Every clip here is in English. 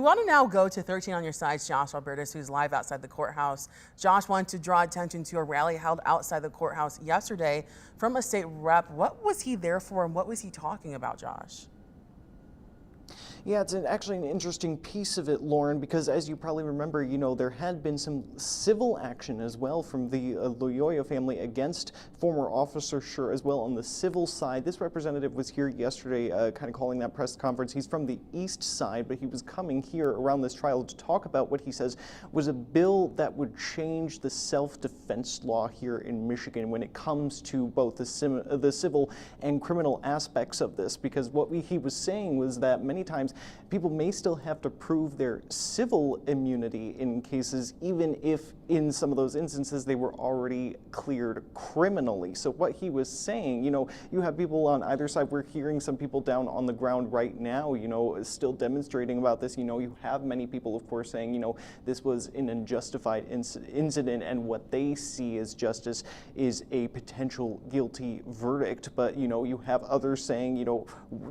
We want to now go to 13 on your side's Josh Albertus, who's live outside the courthouse. Josh wanted to draw attention to a rally held outside the courthouse yesterday from a state rep. What was he there for and what was he talking about, Josh? Yeah, it's actually an interesting piece of it, Lauren, because as you probably remember, there had been some civil action as well from the Loyola family against former Officer Schurr as well on the civil side. This representative was here yesterday kind of calling that press conference. He's from the east side, but he was coming here around this trial to talk about what he says was a bill that would change the self-defense law here in Michigan when it comes to both the civil and criminal aspects of this, because what he was saying was that many times people may still have to prove their civil immunity in cases, even if in some of those instances they were already cleared criminally. So what he was saying, you have people on either side. We're hearing some people down on the ground right now, still demonstrating about this. You have many people, of course, saying, this was an unjustified incident, and what they see as justice is a potential guilty verdict. But, you have others saying,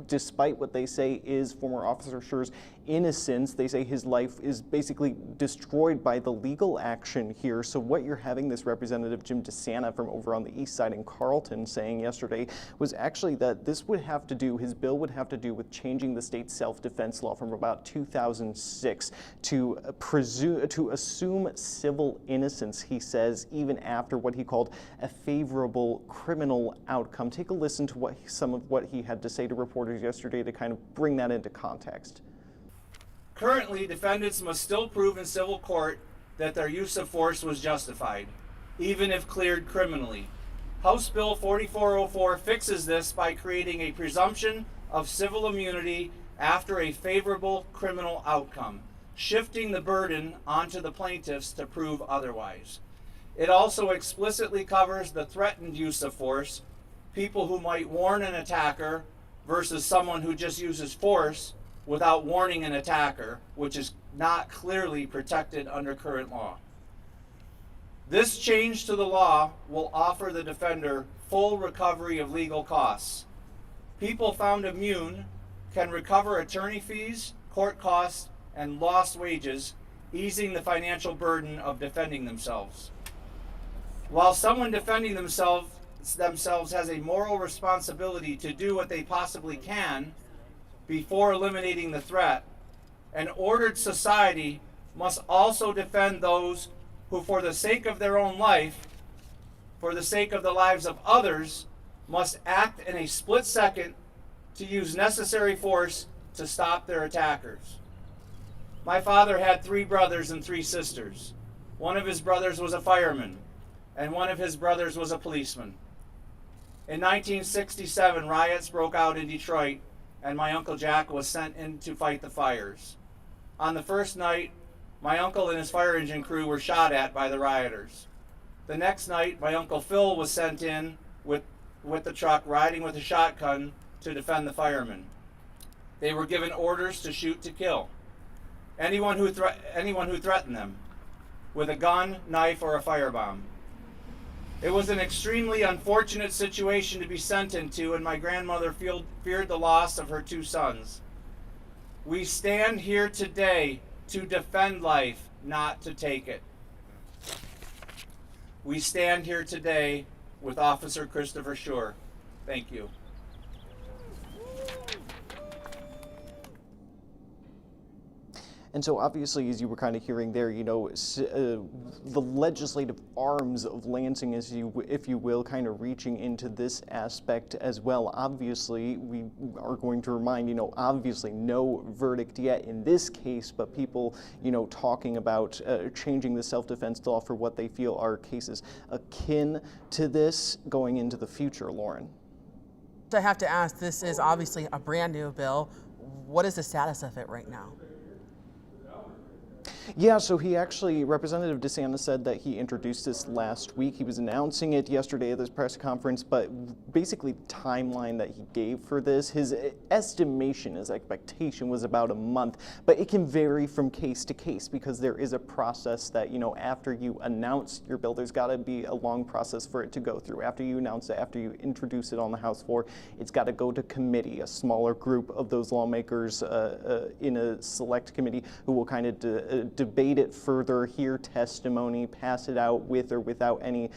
despite what they say is former Officer Schurr's innocence, they say his life is basically destroyed by the legal action here. So what you're having this Representative Jim DeSana from over on the east side in Carlton saying yesterday was actually that this would have to do, his bill would have to do with changing the state self-defense law from about 2006 to assume civil innocence, he says, even after what he called a favorable criminal outcome. Take a listen to some of what he had to say to reporters yesterday to kind of bring that into context. Currently, defendants must still prove in civil court that their use of force was justified, even if cleared criminally. House Bill 4404 fixes this by creating a presumption of civil immunity after a favorable criminal outcome, shifting the burden onto the plaintiffs to prove otherwise. It also explicitly covers the threatened use of force, people who might warn an attacker versus someone who just uses force without warning an attacker, which is not clearly protected under current law. This change to the law will offer the defender full recovery of legal costs. People found immune can recover attorney fees, court costs, and lost wages, easing the financial burden of defending themselves. While someone defending themselves has a moral responsibility to do what they possibly can before eliminating the threat, an ordered society must also defend those who, for the sake of their own life, for the sake of the lives of others, must act in a split second to use necessary force to stop their attackers. My father had 3 brothers and 3 sisters. One of his brothers was a fireman, and one of his brothers was a policeman. In 1967, riots broke out in Detroit, and my Uncle Jack was sent in to fight the fires. On the first night, my uncle and his fire engine crew were shot at by the rioters. The next night, my Uncle Phil was sent in with the truck, riding with a shotgun to defend the firemen. They were given orders to shoot to kill anyone who threatened them with a gun, knife, or a firebomb. It was an extremely unfortunate situation to be sent into, and my grandmother feared the loss of her 2 sons. We stand here today to defend life, not to take it. We stand here today with Officer Christopher Schurr. Thank you. And so obviously, as you were kind of hearing there, the legislative arms of Lansing, if you will, kind of reaching into this aspect as well. Obviously, we are going to remind, obviously no verdict yet in this case, but people, talking about changing the self-defense law for what they feel are cases akin to this going into the future, Lauren. I have to ask, this is obviously a brand new bill. What is the status of it right now? Yeah, so Representative DeSana said that he introduced this last week. He was announcing it yesterday at this press conference, but basically the timeline that he gave for this, his estimation, his expectation was about a month, but it can vary from case to case because there is a process that, after you announce your bill, there's got to be a long process for it to go through. After you announce it, after you introduce it on the House floor, it's got to go to committee, a smaller group of those lawmakers in a select committee who will kind of debate it further, hear testimony, pass it out with or without any,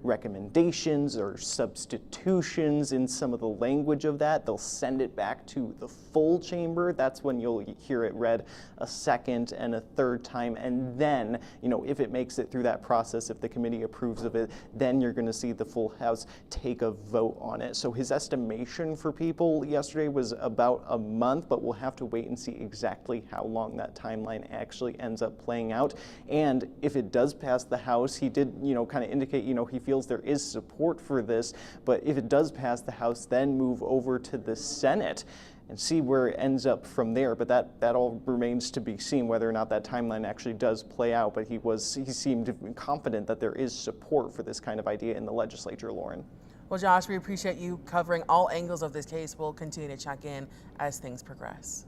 recommendations or substitutions in some of the language of that. They'll send it back to the full chamber. That's when you'll hear it read a second and a third time. And then, if it makes it through that process, if the committee approves of it, then you're going to see the full House take a vote on it. So his estimation for people yesterday was about a month, but we'll have to wait and see exactly how long that timeline actually ends up playing out. And if it does pass the House, he did, kind of indicate, he feels there is support for this, but if it does pass the House, then move over to the Senate and see where it ends up from there. But that all remains to be seen, whether or not that timeline actually does play out. But he seemed confident that there is support for this kind of idea in the legislature, Lauren. Well, Josh, we appreciate you covering all angles of this case. We'll continue to check in as things progress.